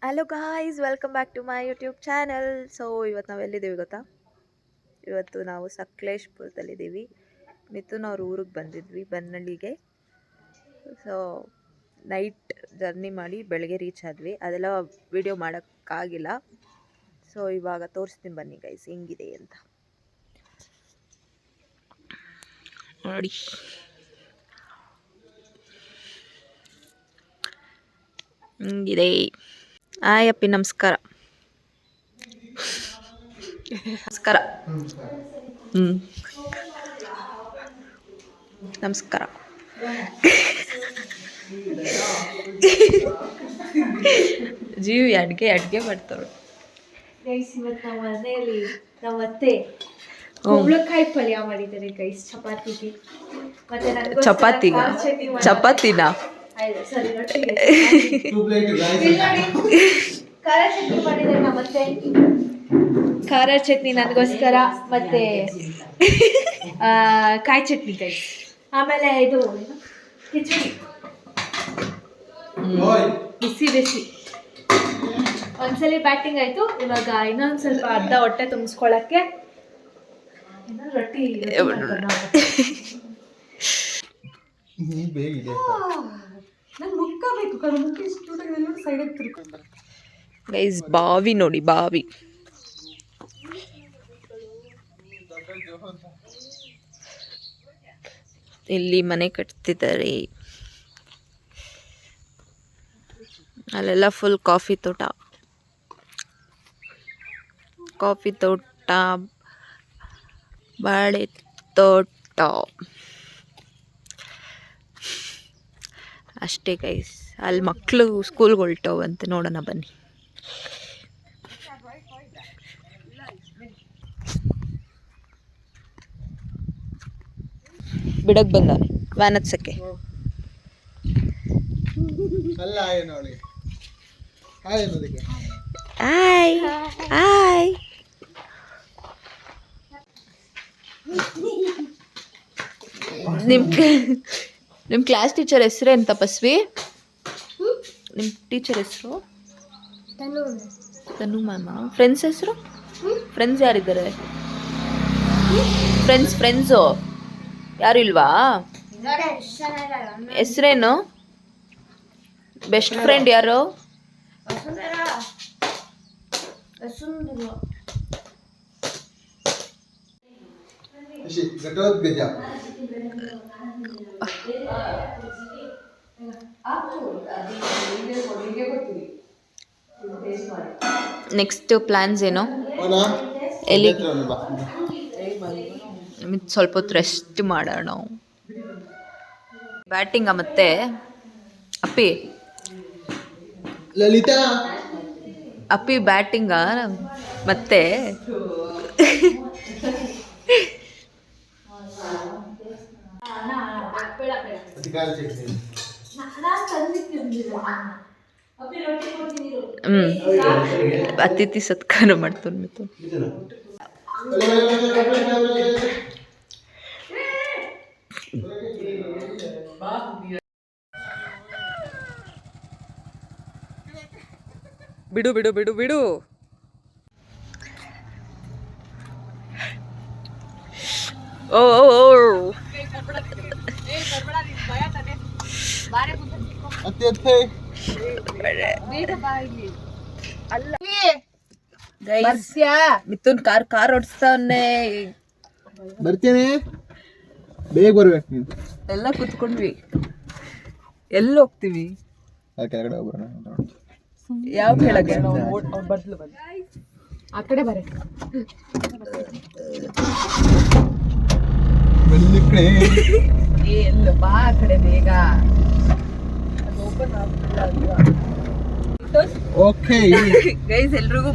Hello guys, welcome back to my YouTube channel. So ಇವತ್ತು ನಾವು ಎಲ್ಲಿದ್ದೀವಿ ಗೊತ್ತಾ? ಇವತ್ತು ನಾವು ಸಕಲೇಶ್ಪುರದಲ್ಲಿದ್ದೀವಿ. ಮಿಥುನ್ ಅವ್ರ ಊರಿಗೆ ಬಂದಿದ್ವಿ, ಬನ್ನಳ್ಳಿಗೆ. ಸೊ ನೈಟ್ ಜರ್ನಿ ಮಾಡಿ ಬೆಳಗ್ಗೆ ರೀಚ್ ಆದ್ವಿ. ಅದೆಲ್ಲ ವಿಡಿಯೋ ಮಾಡೋಕ್ಕಾಗಿಲ್ಲ. ಸೊ ಇವಾಗ ತೋರಿಸ್ತೀನಿ ಬನ್ನಿ ಗೈಸ್, ಹೆಂಗಿದೆ ಅಂತ ನೋಡಿ. ಹಿಂಗಿದೆ. ಹಾಯ್ ಅಪ್ಪಿ, ನಮಸ್ಕಾರ. ನಮಸ್ಕಾರ. ನಮಸ್ಕಾರ. ಜೀವಿ ಅಡ್ಗೆ ಮಾಡ್ತಾವೆ. ಗೈಸ್, ಇವತ್ತು ನಮ್ಮ ಮನೆಯಲ್ಲಿ ನಮ್ಮ ಅತ್ತೆ ಕುಂಬಳಕಾಯಿ ಪಲ್ಯ ಮಾಡಿದ್ದಾರೆ ಗೈಸ್, ಚಪಾತಿಗೆ. ಮತ್ತೆ ಚಪಾತಿನ ಸರಿ, ಖಾರ ಚಟ್ನಿ ಮಾಡಿದ್ದಾರೆ ನಮ್ಮ ಅತ್ತೆ. ಖಾರ ಚಟ್ನಿ ನನಗೋಸ್ಕರ, ಮತ್ತೆ ಕಾಯಿ ಚಟ್ನಿ ಗೈಸ್. ಆಮೇಲೆ ಇದು ಕಿಚಡಿ ಬಿಸಿ. ಒಂದ್ಸಲಿ ಬ್ಯಾಟಿಂಗ್ ಆಯ್ತು. ಇವಾಗ ಇನ್ನೊಂದ್ ಸ್ವಲ್ಪ ಅರ್ಧ ಹೊಟ್ಟೆ ತುಂಬಿಸ್ಕೊಳಕ್ಕೆ ರೊಟ್ಟಿ ಗೈಸ್, ಬಾವಿ ನೋಡಿ, ಬಾವಿ. ಇಲ್ಲಿ ಮನೆ ಕಟ್ತಿದ್ದಾರೆ. ಅಲ್ಲೆಲ್ಲ ಫುಲ್ ಕಾಫಿ ತೋಟ, ಬಾಳೆ ತೋಟ ಅಷ್ಟೇ ಗೈಸ್. ಅಲ್ಲಿ ಮಕ್ಕಳು ಸ್ಕೂಲ್ಗೆ ಹೊಲ್ಟವಂತೆ, ನೋಡೋಣ ಬನ್ನಿ. ಬಿಡಕ್ ಬಂದಾನೆ ವ್ಯಾನ್ ಹತ್ಸಕ್ಕೆ. Hi hi. ನಿಮ್ಮ ಕ್ಲಾಸ್ ಟೀಚರ್ ಹೆಸರೇನು ತಪಸ್ವಿ? ನಿಮ್ಮ ಟೀಚರ್ ಹೆಸರು? ತನು ಮ್ಯಾಮ. ಫ್ರೆಂಡ್ಸ್ ಹೆಸರು? ಫ್ರೆಂಡ್ಸ್ ಯಾರಿದ್ದಾರೆ? ಫ್ರೆಂಡ್ಸು ಯಾರು ಇಲ್ವಾ? ಹೆಸರೇನು? ಬೆಸ್ಟ್ ಫ್ರೆಂಡ್ ಯಾರು? ನೆಕ್ಸ್ಟ್ ಪ್ಲಾನ್ಸ್ ಏನು? ಎಲ್ಲಿ? ಸ್ವಲ್ಪ ಹೊತ್ತು ರೆಸ್ಟ್ ಮಾಡೋಣ. ಬ್ಯಾಟಿಂಗ ಮತ್ತೆ ಅಪ್ಪಿ? ಲಲಿತಾ ಅಪ್ಪಿ ಬ್ಯಾಟಿಂಗ ಮತ್ತೆ? ಅತಿಥಿ ಸತ್ಕಾರ ಮಾಡ್ತಾನೆ ಮಿಥುನ್. ಬಿಡು ಬಿಡು ಬಿಡು ಬಿಡು. ಓ ಮಿಥುನ್ ಕಾರ್ ಓಡಿಸ್ತಾನೆ. ಬರ್ತೀನಿ, ಬೇಗ ಬರ್ಬೇಕು ನೀನು. ಎಲ್ಲ ಕುತ್ಕೊಂಡ್ವಿ. ಎಲ್ಲಿ ಹೋಗ್ತೀವಿ? ಕೆಳಗಡೆ ಹೋಗ್ಬರೋಣ. ಯಾವ ಕೆಳಗೆ? ಆ ಕಡೆ ಬರ. ಎಲ್ಲ ಬಾ ಆ ಕಡೆ ಬೇಗ. ಓಕೆ ಗೈಸ್, ಎಲ್ರಿಗೂ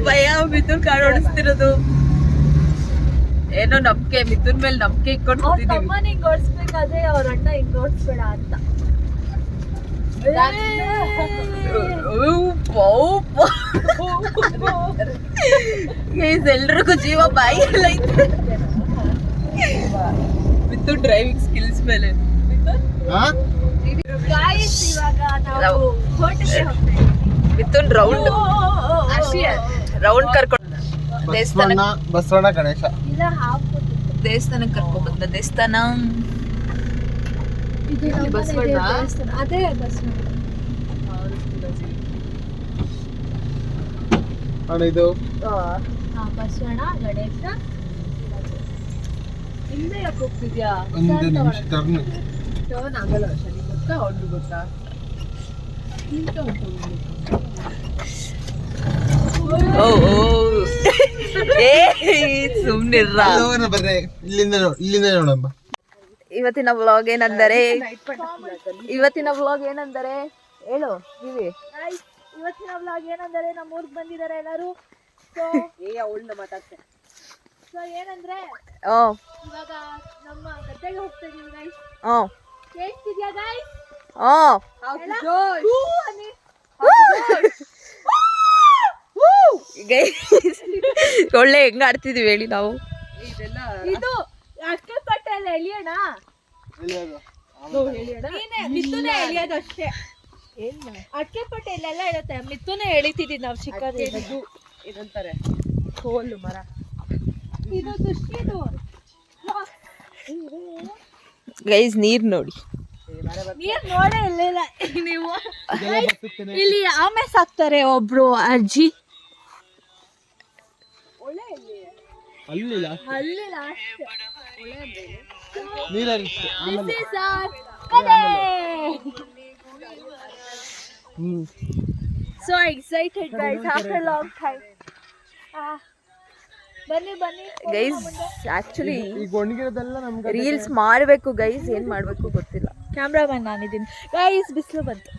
ಭಯ ಮಿಥುನ್ ಕಾರ್ ಓಡಿಸ್ತಿರೋದು. ಏನೋ ನಂಬಿಕೆ, ಮಿಥುನ್ ಮೇಲೆ ನಂಬಿಕೆ ಇಟ್ಕೊಂಡು ತಮ್ಮನ ಹಿಂಗ್ ಓಡಿಸ್ಬೇಕಾದ್ರೆ ಅವ್ರ ಅಣ್ಣ ಹಿಂಗ್ ಓಡಿಸ್ಬೇಡ ಅಂತ. ಗೈಸ್, ಎಲ್ರಿಗೂ ಜೀವ ಬಾಯಿ ಎಲ್ಲ ಐತೆ ಮಿಥುನ್ ಡ್ರೈವಿಂಗ್ ಸ್ಕಿಲ್ಸ್ ಮೇಲೆ. ಗಾಯ್ಸ್, ಇವಾಗ ನಾವು ಮಿಥುನ್ ರೌಂಡ್ ಕರ್ಕೊಂಡು ದೇವಸ್ಥಾನ ಬಸವಣ್ಣ ಗಣೇಶ ಇಲ್ಲ ಹಾಕ್ಬೋದು. ದೇವಸ್ಥಾನಕ್ಕೆ ಕರ್ಕೊಂಡು ಬಂದ ದೇವಸ್ಥಾನ ಇದು ನಮ್ಮನೆ ಬಸವಣ್ಣ? ದೇವಸ್ಥಾನ. ಅದೇ ಬಸವಣ್ಣ. ಅಣ್ಣ ಇದು ಹಾ, ಬಸವಣ್ಣ ಗಣೇಶ. ಹಿಂದೆ ಯಾಕೆ ಹೋಗ್ತಿದ್ಯಾ? ಒಂದು ನಿಮಿಷ ಟರ್ನ್ ಟರ್ನ್ ಆಗಲ್ಲ ಶನಿ, ಗೊತ್ತಾ ಅವ್ರಿಗೆ ಗೊತ್ತಾ? ಓ ಏ ಸುಮ್ನಿರ್ರ. ಬರ್ರೆ ಇಲ್ಲಿಂದ ನೋಡಮ್ಮ. ಇವತ್ತಿನ ವ್ಲಾಗ್ ಏನಂದರೆ ಹೇಳು ನೀವೇ. ಇವತ್ತಿನ ವ್ಲಾಗ್ ಏನಂದರೆ ನಮ್ಮ ಊರಿಗೆ ಬಂದಿದ್ದಾರೆ ಎಲ್ಲರೂ. ಸೊ ಏನಂದ್ರೆ ಇವಾಗ ನಮ್ಮ ಗದ್ದೆಗೆ ಹೋಗ್ತಾ ಇದೀವಿ ಗೈಸ್. ಕೇಳ್ತಿದ್ಯಾ ಗೈಸ್? ಒಳ್ಳೆ ಹೆಂಗ ಆಡ್ತಿದೀವಿ ಹೇಳಿ ನಾವು. ಇದು ಅಕ್ಕಪಟ್ಟೆಲ್ಲ ಎಳಿಯೋಣ. ಮಿಥುನೇ ಎಳಿಯೋದು ಅಷ್ಟೇ. ಅಕ್ಕಪಟ್ಟೆ ಇಲ್ಲೆಲ್ಲ ಇರುತ್ತೆ, ಮಿಥುನೇ ಎಳಿತಿದ್ದೀವಿ ನಾವು ಚಿಕ್ಕದು. ಇದಂತಾರೆ ಕೋಲು ಮರ. ಇದು ದುಷ್ಟಿದು. ಗೈಸ್ ನೀರ್ ನೋಡಿ. ನೀರ್ ನೋಡೇ ಇಲ್ಲ ನೀವು. ಇಲ್ಲಿ ಆಮೆ ಸಾಕ್ತಾರೆ ಒಬ್ರು ಅಜ್ಜಿ. ಅಲ್ಲಿಲ್ಲ ಅಲ್ಲಿ so excited guys after long time. ಬನ್ನಿ ಗೈಸ್ ಆಕ್ಚುಲಿ ಈಗ ಒಣಗಿರೋದೆಲ್ಲ ನಮ್ಗೆ ರೀಲ್ಸ್ ಮಾಡ್ಬೇಕು ಗೈಸ್, ಏನ್ ಮಾಡ್ಬೇಕು ಗೊತ್ತಿಲ್ಲ. ಕ್ಯಾಮ್ರಾಮನ್ ನಾನಿದ್ದೀನಿ ಗೈಸ್. ಬಿಸಿಲು ಬಂತು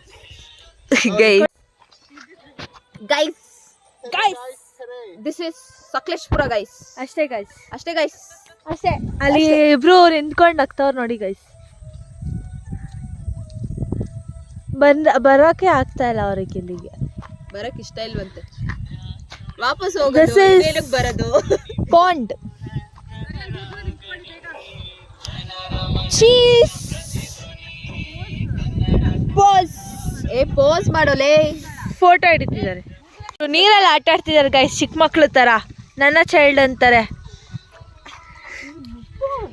guys. This is Sakleshpur guys. ಅಷ್ಟೇ ಗೈಸ್. ಅಷ್ಟೇ. ಅಲ್ಲಿ ಇಬ್ರು ನಿಂತ್ಕೊಂಡು ಆಗ್ತಾವ್ರು ನೋಡಿ ಗೈಸ್. ಬರೋಕೆ ಆಗ್ತಾ ಇಲ್ಲ ಅವ್ರಿಗೆ ಇಲ್ಲಿಗೆ. ಬರಕ್ ಇಷ್ಟ ಇಲ್ವಂತೆ, ವಾಪಸ್ This is- ಹೋಗೋದು ಬರೋದು. ಪಾಂಡ್ ಚೀಸ್ ಪೋಸ್ ಮಾಡೋಲೆ. ಫೋಟೋ ಹಿಡಿತಿದ್ದಾರೆ. ನೀರಲ್ಲಿ ಆಟ ಆಡ್ತಿದ್ದಾರೆ ಗೈಸ್, ಚಿಕ್ಕ ಮಕ್ಳು ತರ. ನನ್ನ ಚೈಲ್ಡ್ ಅಂತಾರೆ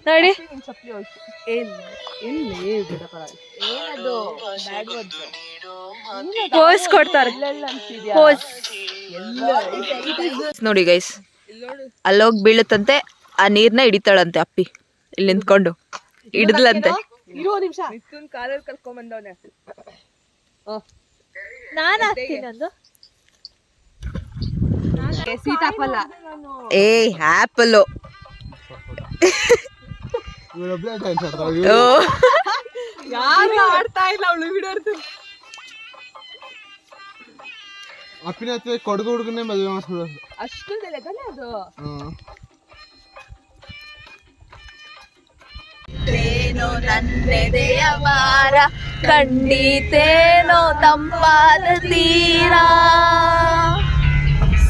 ನೋಡಿ. ಪೋಸ್ ಕೊಡ್ತಾರೆ. ಪೋಸ್ ನೋಡಿ ಗೈಸ್, ಅಲ್ಲೋಗಿ ಬೀಳುತ್ತಂತೆ, ಆ ನೀರ್ನ ಹಿಡಿತಾಳಂತೆ ಅಪ್ಪಿ. ಇಲ್ಲಿ ನಿಂತ್ಕೊಂಡು ಹಿಡಿದ್ಲಂತೆ. ಮಿಥುನ್ ಕಾಲಲ್ಲಿ ಕರ್ಕೊಂಡ್ ಬಂದವನೆ. ನಾನು ಹಾಕ್ತೀನಿ ಒಂದು. ಸೀತಾಫಲ. ಏ ಆಪಲ್. ಯಾರು ಆಡ್ತಾ ಇಲ್ಲ, ಅವಳು ವಿಡಿಯೋ ಅಪ್ಪಿನ ಹತ್ರ ಕೊಡಗು ಹುಡುಗನೇ ಮದುವೆ ಮಾಡ್ಸೋದು. ಅಷ್ಟು ತಾನೆ ಅದು. ತೇನೋ ನನ್ನೆದೆಯ ಭಾರ, ಕಂಡಿತೇನೋ ತಂಪಾದ ತೀರ,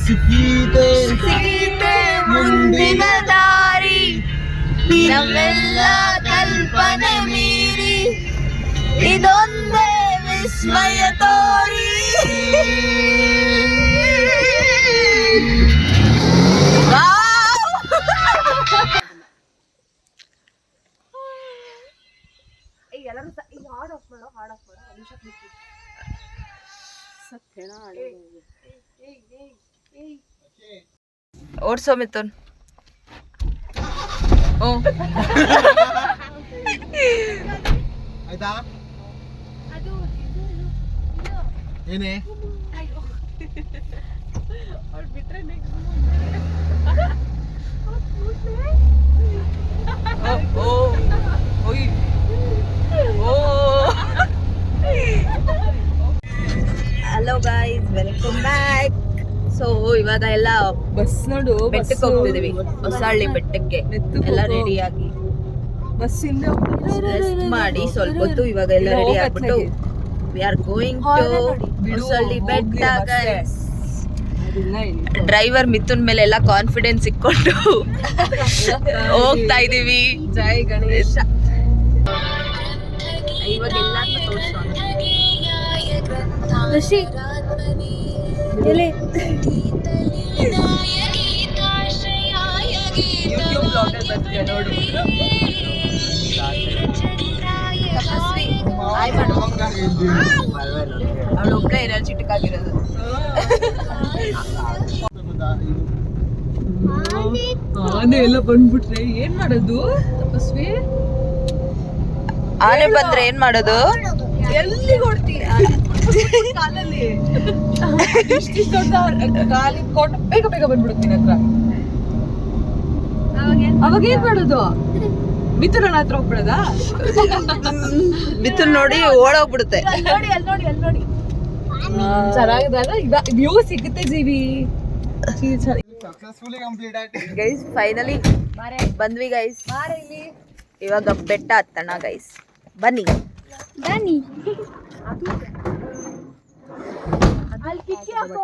ಸಿಕ್ಕಿದೆ ಮುಂದಿನ ದಾರಿ, ನಮ್ಮೆಲ್ಲ ಕಲ್ಪನೆ ಮೀರಿ ಇದೊಂದೇ ವಿಸ್ಮಯ ತೋರಿ. ಓಡ್ಸೋ ಮಿಥುನ್. ಆಯ್ತಾ ಏನೇ hello guys, welcome back. So ಇವಾಗ ಎಲ್ಲ ಬಸ್ ನೋಡು, ಬೆಟ್ಟಕ್ಕೆ ಹೋಗ್ತಿದೀವಿ, ಹೊಸಹಳ್ಳಿ ಬೆಟ್ಟಕ್ಕೆ. ಎಲ್ಲ ರೆಡಿಯಾಗಿ ಬಸ್ಸಿಂದ ರೆಸ್ಟ್ ಮಾಡಿ ಸ್ವಲ್ಪ ಹೊತ್ತು ಇವಾಗ ಎಲ್ಲ ರೆಡಿ ಆಗ್ಬಿಟ್ಟು we are going to Hosahalli Betta guys. Driver Mithun ಮೇಲೆ ಎಲ್ಲ ಕಾನ್ಫಿಡೆನ್ಸ್ ಇಟ್ಕೊಂಡು ಹೋಗ್ತಾ ಇದೀವಿ. ಜೈ ಗಣೇಶ. ಇವಾಗ ಎಲ್ಲಾನು ತೋರಿಸೋಣ. ಬಸ್ಸಿ ಎಲೆ ಯೂಟ್ಯೂಬ್ ಬ್ಲಾಗರ್ ಬರ್ತೀಯ ನೋಡು. ತಪಸ್ವಿ ಆಯ್ ಮಾಡು. ಅವಳು ಒಬ್ಬಳೇ ಇರೋ ಚಿಟಕಾಗಿರೋದು. ಆನೆ ಎಲ್ಲ ಬಂದ್ಬಿಟ್ರೆ ಏನ್ ಮಾಡೋದು ತಪಸ್ವಿ? ಆನೆ ಬಂದ್ರೆ ಏನ್ ಮಾಡೋದು? ಎಲ್ಲಿ ಹೊಡ್ತೀಯ ಕಾಲಲ್ಲಿ? ಇಷ್ಟಿಷ್ಟು ದೊಡ್ಡ ಕಾಲಿ ಕೊಟ್ಟು ಬೇಗ ಬೇಗ ಬಂದ್ಬಿಡುತ್ತೀನಿ ಹತ್ರ. ಅವಾಗ ಏನ್ ಮಾಡೋದು? ಮಿಥುನ ಹತ್ರ ಹೋಗ್ಬಿಡೋದಾ? ಮಿಥುನ್ ನೋಡಿ ಓಡೋಗ್ಬಿಡುತ್ತೆ. ನೋಡಿ ಅಲ್ಲಿ ನೋಡಿ ಅಲ್ಲಿ ನೋಡಿ. ಚೆನ್ನಾಗಿದಲ್ಲ ಈಗ ವ್ಯೂ ಸಿಗುತ್ತೆ ಜೀವಿ. ಸಕ್ಸಸ್ಫುಲಿ ಕಂಪ್ಲೀಟ್ ಆಯ್ತು ಗೈಸ್ ಫೈನಲಿ ಬಂದ್ವಿ ಗೈಸ್. ಇವಾಗ ಬೆಟ್ಟ ಹತ್ತಣ ಗೈಸ್, ಬನ್ನಿ ಬನ್ನಿ. ಅಲ್ಲಿ ಕಿಕ್ಕಿ ಹಾಕೋ.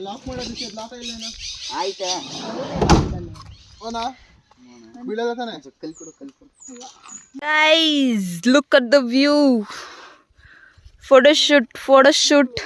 ಲಾಕ್ ಮಾಡೋದಕ್ಕೆ ಲಾಕ್ ಇಲ್ಲ ಆಯ್ತಾ? ಓನಾ ಬೀಳಲ್ಲ ತಾನೆ? Guys look at the view. Photoshoot.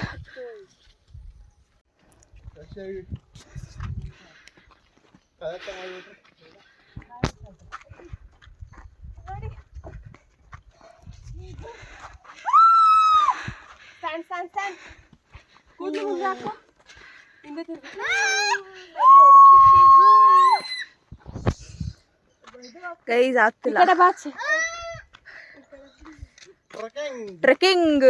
Guys ಆಗ್ತಿಲ್ಲ. ಟ್ರೆಕ್ಕಿಂಗ್.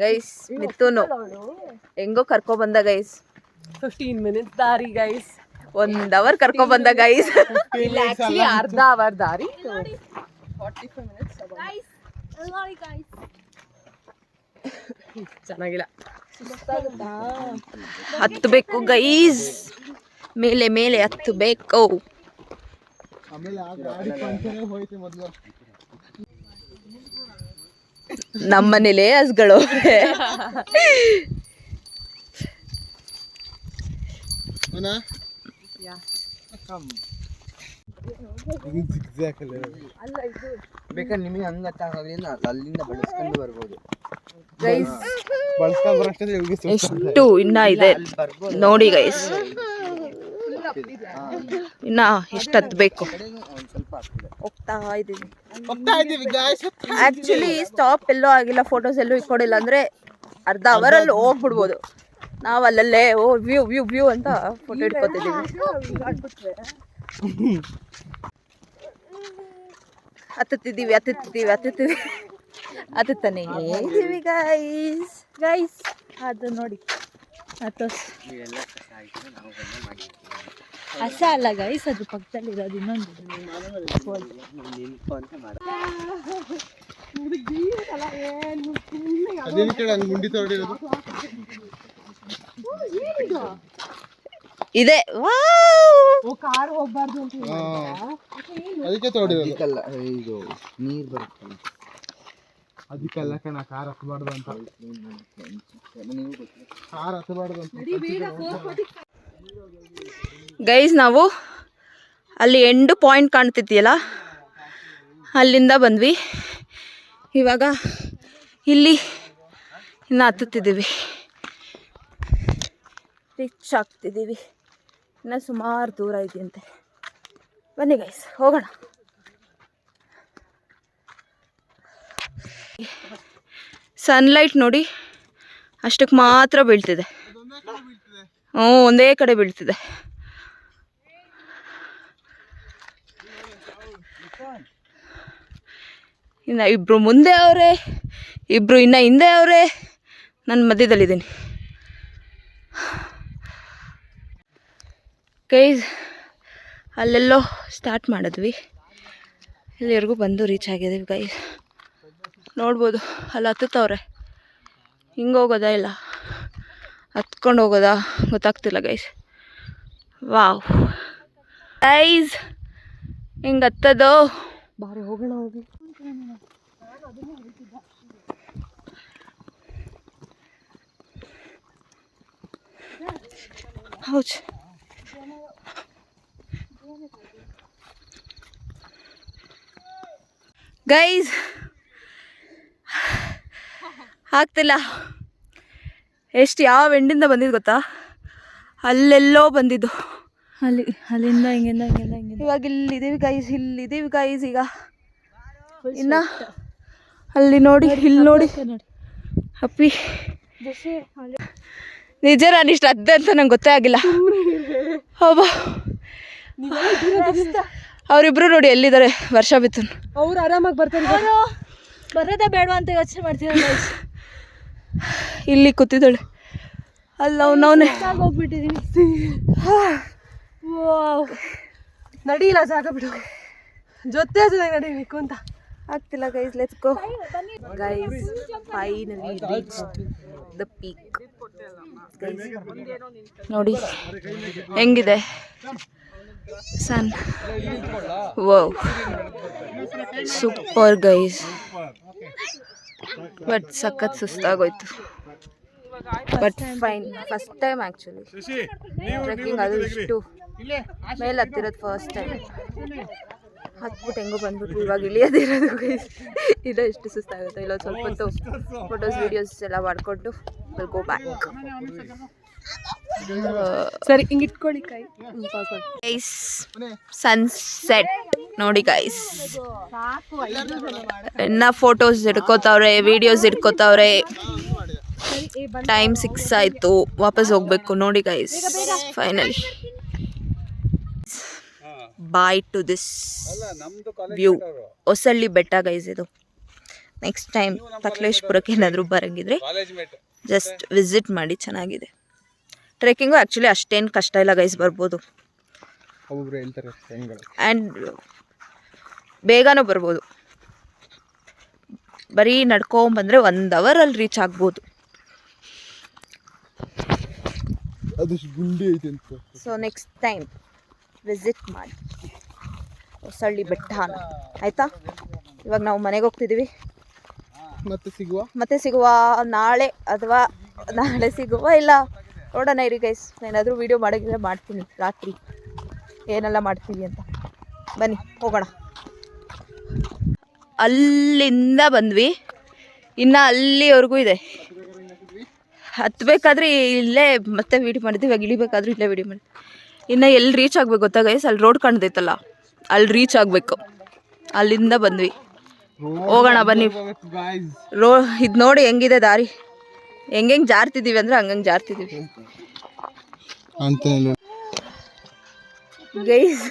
ಗೈಸ್ ಮಿಥುನು ಹೆಂಗೋ ಕರ್ಕೊ ಬಂದ ಗೈಸ್. 15 minutes ದಾರಿ ಗೈಸ್. 1 hour ಕರ್ಕೊ ಬಂದ ಗೈಸ್. ಇಲ್ಲ ಆಕ್ಚುಲಿ ಅರ್ಧ ಅವರ್ ದಾರಿ. 45 minutes ಚೆನ್ನಾಗಿಲ್ಲ. ಹತ್ತಬೇಕು ಗೈಸ್, ಮೇಲೆ ಮೇಲೆ ಹತ್ತಬೇಕು. ಆಮೇಲೆ ಆ ಗಾಡಿ ಪಂಚರೇ ಹೋಯ್ತು ಮೊದಲು. ನಮ್ಮನೇಲೆ ಹಸ್ಗಳು. ಓನಾ ಬೇಕಾದ್ರೆ ನಿಮಗೆ ಹಂಗ ಆಗಲಿಲ್ಲ ಅಲ್ಲಿಂದ ಬಳಸ್ಕೊಂಡು ಬರ್ಬೋದು. ಗೈಸ್ ಬಳಸ್ಕೊಂಡು ಬರೋಷ್ಟೇ ಎಷ್ಟು ಇನ್ನ ಇದೆ ನೋಡಿ ಗೈಸ್. ಇನ್ನ ಎಷ್ಟು ಹತ್ಬೇಕು. ಒಂದು ಸ್ವಲ್ಪ ಆಗ್ತದೆ. ಹೋಗ್ತಾ ಇದೀವಿ. ಹೋಗ್ತಾ ಇದ್ದೀವಿ ಗಾಯ್ಸ್. ಆಕ್ಚುಲಿ ಸ್ಟಾಪ್ ಎಲ್ಲೂ ಆಗಿಲ್ಲ, ಫೋಟೋಸ್ ಎಲ್ಲೂ ಇಕ್ಕೊಡಿಲ್ಲ. ಅಂದ್ರೆ ಅರ್ಧ ಅವರಲ್ಲಿ ಹೋಗ್ಬಿಡ್ಬೋದು. ನಾವು ಅಲ್ಲಲ್ಲೇ ವ್ಯೂ ವ್ಯೂ ವ್ಯೂ ಅಂತ ಫೋಟೋ ಇಟ್ಕೊತಿದ್ದೀವಿ. ಹತ್ತುತ್ತಾನೆ ಇದೀವಿ ಗೈಸ್. ಅದು ನೋಡಿ ಹಸ ಅಲ್ಲ ಗೈಸ್, ಅದು ಪಕ್ಕದಲ್ಲಿ ಇರೋದು ಇನ್ನೊಂದು. ಅದೇನು ಕೇಳ ಹಂಗೆ ಗುಂಡಿ ತೊಗೊಂಡಿರೋದು ಇದೆ. ಕಾರ್ ಹೋಗ್ಬಾರ್ದು ಅಂತ ಅದಕ್ಕೆ ತೊಗೊಂಡಿರೋದು. ಅದಕ್ಕೆಲ್ಲ ಇದು ನೀರು ಬರುತ್ತಲ್ಲ ಅದಕ್ಕೆಲ್ಲ ಕಣ ಕಾರ್ ಹತ್ತಬಾರ್ದು ಅಂತ. ಕಾರ್ ಹತ್ತಬಾರ್ದು ಅಂತ ಗೈಸ್ ನಾವು ಅಲ್ಲಿ ಎಂಡ್ ಪಾಯಿಂಟ್ ಕಾಣ್ತಿದ್ಯಲ್ಲ ಅಲ್ಲಿಂದ ಬಂದ್ವಿ. ಇವಾಗ ಇಲ್ಲಿ ಇನ್ನು ಹತ್ತುತ್ತಿದ್ದೀವಿ, ರೀಚ್ ಆಗ್ತಿದ್ದೀವಿ. ಇನ್ನು ಸುಮಾರು ದೂರ ಇದೆಯಂತೆ. ಬನ್ನಿ ಗೈಸ್ ಹೋಗೋಣ. ಸನ್ಲೈಟ್ ನೋಡಿ ಅಷ್ಟಕ್ಕೆ ಮಾತ್ರ ಬೀಳ್ತಿದೆ. ಒಂದೇ ಕಡೆ ಬೀಳ್ತಿದೆ. ಇನ್ನು ಇಬ್ರು ಮುಂದೆ ಅವರೇ, ಇಬ್ರು ಇನ್ನು ಹಿಂದೆ ಅವರೇ, ನಾನು ಮಧ್ಯದಲ್ಲಿದ್ದೀನಿ. ಗೈಸ್ ಅಲ್ಲೆಲ್ಲೋ ಸ್ಟಾರ್ಟ್ ಮಾಡಿದ್ವಿ, ಇಲ್ಲಿವರೆಗೂ ಬಂದು ರೀಚ್ ಆಗಿದ್ದೀವಿ ಗೈಸ್. ನೋಡ್ಬೋದು ಅಲ್ಲಿ ಹತ್ತುತ್ತವ್ರೆ. ಹಿಂಗೆ ಹೋಗೋದಾ ಇಲ್ಲ ಹತ್ಕೊಂಡು ಹೋಗೋದಾ ಗೊತ್ತಾಗ್ತಿಲ್ಲ ಗೈಸ್. ವಾವ್ ಗೈಸ್ ಹಿಂಗೆ ಹತ್ತದು. ಬಾರಿ ಹೋಗೋಣ ಹೋಗಿ. ಹೌದು ಗೈಸ್ ಆಗ್ತಿಲ್ಲ. ಎಷ್ಟು ಯಾವ ಎಂಡಿಂದ ಬಂದಿದ್ದು ಗೊತ್ತಾ, ಅಲ್ಲೆಲ್ಲೋ ಬಂದಿದ್ದು, ಅಲ್ಲಿಂದ ಹಿಂಗಿಂದ ಇವಾಗ ಇಲ್ಲಿದ್ದೀವಿ ಗೈಸ್ ಈಗ. ಇನ್ನು ಅಲ್ಲಿ ನೋಡಿ, ಇಲ್ಲಿ ನೋಡಿ ಅಪ್ಪಿ. ನಿಜ ನಾನು ಇಷ್ಟು ಅದ್ದೆ ಅಂತ ನಂಗೆ ಗೊತ್ತೇ ಆಗಿಲ್ಲ. ಹೌಬ ಅವರಿಬ್ರು ನೋಡಿ ಎಲ್ಲಿದ್ದಾರೆ, ವರ್ಷ ಬಿತ್ತು. ಅವ್ರು ಆರಾಮಾಗಿ ಬರ್ತಾರೆ. ಬರೋದೇ ಬೇಡವಾ ಅಂತ ಯೋಚನೆ ಮಾಡ್ತೀನಿ. ಇಲ್ಲಿ ಕೂತಿದ್ದಾಳೆ, ಅಲ್ಲ ಅವನವನೇ ಹೋಗ್ಬಿಟ್ಟಿದ್ದೀನಿ. ನಡೀಲ್ಲ, ಜಾಗ ಬಿಡು, ಜೊತೆ ನಡೀಬೇಕು ಅಂತ ಆಗ್ತಿಲ್ಲ guys. Let's go guys. Finally reach the peak. ನೋಡಿ ಹೆಂಗಿದೆ sun. Wow, super guys. But ಸಖತ್ ಸುಸ್ತಾಗೋಯ್ತು. But fine, first time actually trekking. ಅದು ಇಷ್ಟು ಮೇಲೆ ಹತ್ತಿರೋದು ಫಸ್ಟ್ ಟೈಮ್. ಹತ್ಬಿಟ್ಟು ಹೆಂಗೋ ಬಂದ್ಬಿಟ್ಟು ಇವಾಗ ಇಳಿಯೋದಿರೋದು ಗೈಸ್. ಇದು ಎಷ್ಟು ಸುಸ್ತಾಗುತ್ತೆ. ಇಲ್ಲ ಸ್ವಲ್ಪ ಹೊತ್ತು ಫೋಟೋಸ್ ವೀಡಿಯೋಸ್ ಎಲ್ಲ ಮಾಡ್ಕೊಂಡು ವಿಲ್ ಗೋ ಬ್ಯಾಕ್. ಸರಿ, ಹಿಂಗೆ ಇಟ್ಕೊಳ್ಳಿ ಕೈ. ಗೈಸ್ ಸನ್ಸೆಟ್ ನೋಡಿ ಗೈಸ್. ಇನ್ನ ಫೋಟೋಸ್ ಇಟ್ಕೋತಾವ್ರೆ, ವಿಡಿಯೋಸ್ ಇಟ್ಕೋತಾವ್ರೆ. ಟೈಮ್ 6 ಆಯಿತು, ವಾಪಸ್ ಹೋಗ್ಬೇಕು. ನೋಡಿ guys, finally bye to this view. Hosahalli Betta guys ಇದು. ನೆಕ್ಸ್ಟ್ ಟೈಮ್ ಸಕಲೇಶ್ಪುರಕ್ಕೆ ಏನಾದರೂ ಬರಂಗಿದ್ರೆ ಜಸ್ಟ್ ವಿಸಿಟ್ ಮಾಡಿ, ಚೆನ್ನಾಗಿದೆ. ಟ್ರೆಕ್ಕಿಂಗು ಆ್ಯಕ್ಚುಲಿ ಅಷ್ಟೇನು ಕಷ್ಟ ಇಲ್ಲ ಗೈಸ್, ಬರ್ಬೋದು. ಆ್ಯಂಡ್ ಬೇಗನೂ ಬರ್ಬೋದು. ಬರೀ ನಡ್ಕೊಂಬಂದರೆ 1 ಅವರಲ್ಲಿ ರೀಚ್ ಆಗ್ಬೋದು. ಸೊ ನೆಕ್ಸ್ಟ್ ಟೈಮ್ ವಿಸಿಟ್ ಮಾಡಿ ಹೊಸಳ್ಳಿ ಬೆಟ್ಟನ, ಆಯಿತಾ? ಇವಾಗ ನಾವು ಮನೆಗೆ ಹೋಗ್ತಿದ್ದೀವಿ. ಮತ್ತೆ ಸಿಗುವ ನಾಳೆ, ಅಥವಾ ನಾಳೆ ಸಿಗುವ, ಇಲ್ಲ ನೋಡೋಣ ಇರಿ ಗೈಸ್. ಏನಾದರೂ ವೀಡಿಯೋ ಮಾಡೋಕ್ಕಿದ್ರೆ ಮಾಡ್ತೀನಿ ರಾತ್ರಿ, ಏನೆಲ್ಲ ಮಾಡ್ತೀವಿ ಅಂತ. ಬನ್ನಿ ಹೋಗೋಣ. ಅಲ್ಲಿಂದ ಬಂದ್ವಿ, ಇನ್ನು ಅಲ್ಲಿವರೆಗೂ ಇದೆ. ಹತ್ತಬೇಕಾದ್ರೆ ಇಲ್ಲೇ ಮತ್ತೆ ವೀಡಿಯೋ ಮಾಡಿದ್ವಿ, ಇವಾಗ ಇಳಿಬೇಕಾದ್ರೂ ಇಲ್ಲೇ ವೀಡಿಯೋ ಮಾಡಿ. ಇನ್ನು ಎಲ್ಲಿ ರೀಚ್ ಆಗ್ಬೇಕು ಗೊತ್ತಾ ಗೈಸ್? ಅಲ್ಲಿ ರೋಡ್ ಕಾಣ್ತೈತಲ್ಲ, ಅಲ್ಲಿ ರೀಚ್ ಆಗಬೇಕು. ಅಲ್ಲಿಂದ ಬಂದ್ವಿ, ಹೋಗೋಣ ಬನ್ನಿ. ಇದು ನೋಡಿ ಹೆಂಗಿದೆ ದಾರಿ, ಹೆಂಗೆ ಜಾರ್ತಿದ್ದೀವಿ ಅಂದರೆ ಹಂಗಂಗೆ ಜಾರ್ತಿದ್ದೀವಿ ಗೈಸ್.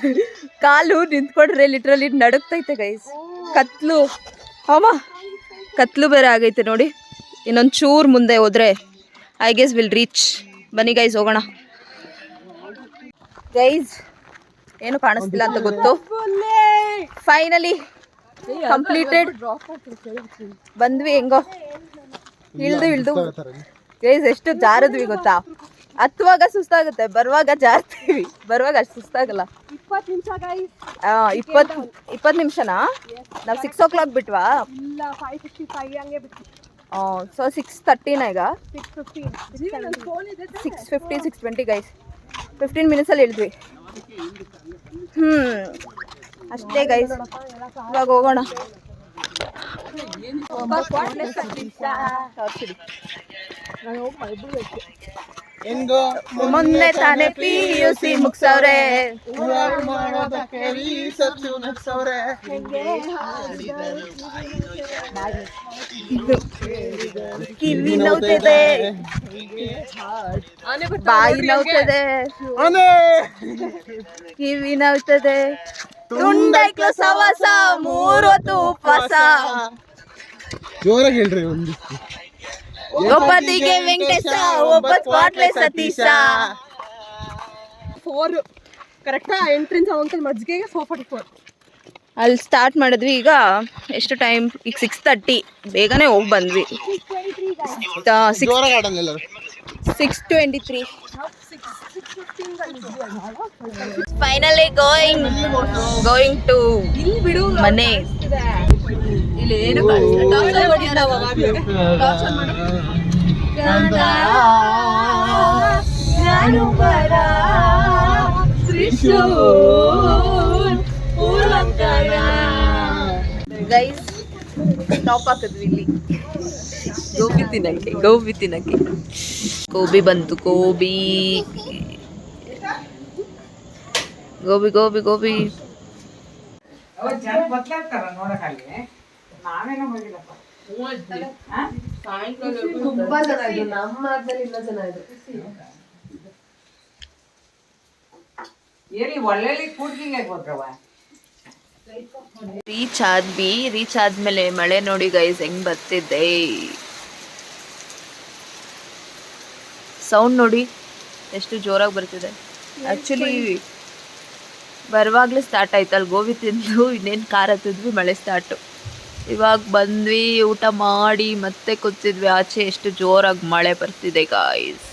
ಕಾಲು ನಿಂತ್ಕೊಂಡ್ರೆ ಲಿಟ್ರಲಿ ನಡುಕ್ತೈತೆ ಗೈಸ್. ಕತ್ಲು ಅಮ್ಮ, ಕತ್ಲು ಬೇರೆ ಆಗೈತೆ ನೋಡಿ. ಇನ್ನೊಂದು ಚೂರು ಮುಂದೆ ಹೋದರೆ ಐ ಗೆಸ್ ವಿಲ್ ರೀಚ್. ಬನ್ನಿ ಗೈಸ್ ಹೋಗೋಣ. ಗೈಸ್ ಏನು ಕಾಣಿಸ್ತಿಲ್ಲ ಅಂತ ಗೊತ್ತು. Finally completed. ಬಂದ್ವಿ ಹೆಂಗೋ, ಇಳ್ದು ಗೈಸ್ ಎಷ್ಟು ಜಾರದ್ವಿ ಗೊತ್ತಾ? ಹತ್ತುವಾಗ ಸುಸ್ತಾಗುತ್ತೆ, ಬರುವಾಗ ಜಾರ್ತೀವಿ. ಬರುವಾಗ ಅಷ್ಟು ಸುಸ್ತಾಗಲ್ಲ. 20 ನಿಮಿಷ ಗೈಸ್. 20 ನಿಮಿಷನಾ? ನಾವು 6 o'clock ಬಿಟ್ವಾ? ಇಲ್ಲ, 5:55 ಹಂಗೆ ಬಿಟ್ಟು. ಸೊ 6:30 ಈಗ. 6:15 6:50 6:20 ಗೈಸ್. 15 ಮಿನಿಟ್ಸಲ್ಲಿ ಇಳಿದ್ವಿ. ಅಷ್ಟೇ ಗೈಸ್, ಇವಾಗ ಹೋಗೋಣ. ಮೊನ್ನೆ ತಾನೇ PUC ಮುಗ್ಸವ್ರೆ, ಕಿವಿ ನೋವ್ತಿದೆ, ಬಾಯಿ ನೋವ್ತಿದೆ, ಕಿವಿ ನೋವ್ತದೆ, ತುಂಡೈಕ್ಲು ಸವಾಸ, 3 ಹೊತ್ತು ಉಪವಾಸ. ಜೋರಾಗಿ ಹೇಳ್ರಿ. ಒಬ್ಬತ್ತಿಗೆ ವೆಂಕಟೇಶ, ಒಬ್ಬ ಸ್ಪಾಟ್ಲೆ ಸತೀಶ. 4 ಕರೆಕ್ಟಾ ಎಂಟ್ರೆನ್ಸ್ ಅಂಕಲ್ ಮಜ್ಜಿಗೆಗೆ 4:44. ಅಲ್ಲಿ ಸ್ಟಾರ್ಟ್ ಮಾಡಿದ್ವಿ. ಈಗ ಎಷ್ಟು ಟೈಮ್? ಈಗ 6:30. ಬೇಗನೆ ಹೋಗಿ ಬಂದ್ವಿ. 6:23. ಫೈನಲಿ ಗೋಯಿಂಗ್ ಟು ಮನೆ. ಇಲ್ಲಿ ಏನು ಗೈಸ್ ಸ್ಟಾಪ್ ಹಾಕಿದ್ವಿ ಇಲ್ಲಿ ಗೋಬಿ ತಿನ್ನಕ್ಕೆ ಗೋಬಿ ಬಂತು ಗೋಬಿ ಗೋಬಿ ಗೋಬಿ ಗೋಬಿ ತುಂಬಾ ಜನ ಇದ್ರು ನಮ್ಮ ಆದ್ಮೇಲೆ ಇನ್ನೂ ಜನ ಇದ್ರು ರೀಚ್ ಆದ್ಮೇಲೆ ಮಳೆ ನೋಡಿ ಗೈಸ್ ಹೆಂಗ್ ಬರ್ತಿದ್ದೆ ಸೌಂಡ್ ನೋಡಿ ಎಷ್ಟು ಜೋರಾಗಿ ಬರ್ತಿದೆ ಆಕ್ಚುಲಿ ಬರುವಾಗ್ಲೇ ಸ್ಟಾರ್ಟ್ ಆಯ್ತಲ್ಲ ಗೋಬಿ ತಿಂದು ಇನ್ನೇನು ಕಾರ್ ಹತ್ತಿದ್ವಿ ಮಳೆ ಸ್ಟಾರ್ಟು ಇವಾಗ ಬಂದ್ವಿ ಊಟ ಮಾಡಿ ಮತ್ತೆ ಕೂತಿದ್ವಿ ಆಚೆ ಎಷ್ಟು ಜೋರಾಗಿ ಮಳೆ ಬರ್ತಿದೆ ಗಾಯ್ಸ್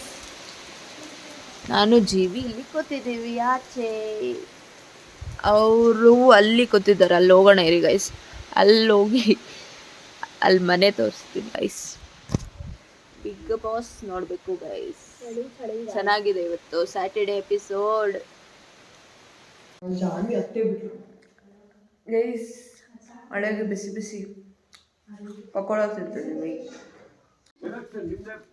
ನಾನು ಜೀವಿ ಇಲ್ಲಿ ಕೂತಿದ್ದೀವಿ ಆಚೆ ಅವರು ಅಲ್ಲಿ ಕೂತಿದ್ದಾರೆ ಅಲ್ಲಿ ಹೋಗೋಣ ಇರಿ ಗೈಸ್ ಅಲ್ಲಿ ಹೋಗಿ ಅಲ್ಲಿ ಮನೆ ತೋರಿಸ್ತೀನಿ ಗೈಸ್ ಬಿಗ್ ಬಾಸ್ ನೋಡಬೇಕು ಗೈಸ್ ಚೆನ್ನಾಗಿದೆ ಇವತ್ತು ಸ್ಯಾಟರ್ಡೆ ಎಪಿಸೋಡ್ ಗೈಸ್ ಮಳೆಗೆ ಬಿಸಿ ಬಿಸಿ ಪಕೋಡ ತಿಂತಿದ್ದೀವಿ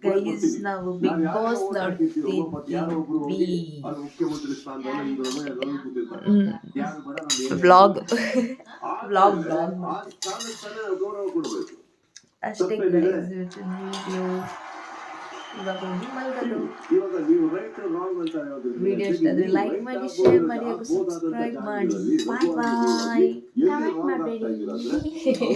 ಗೈಸ್ ನಾವು ಬಿಗ್ ಬಾಸ್ ನೋಡ್ತಿದ್ದೀವಿ ವ್ಲಾಗ್ ಅಷ್ಟೇ ಗೈಸ್ ವಿಡಿಯೋ ಇವಾಗ ಹೋಗಿ ಮಲ್ಗಲು ವಿಡಿಯೋ ಇಷ್ಟ ಆದರೆ ಲೈಕ್ ಮಾಡಿ ಶೇರ್ ಮಾಡಿ ಹಾಗೂ ಸಬ್ಸ್ಕ್ರೈಬ್ ಮಾಡಿ ಬಾಯ್ ಬಾಯ್ ಕಮೆಂಟ್ ಮಾಡಬೇಡಿ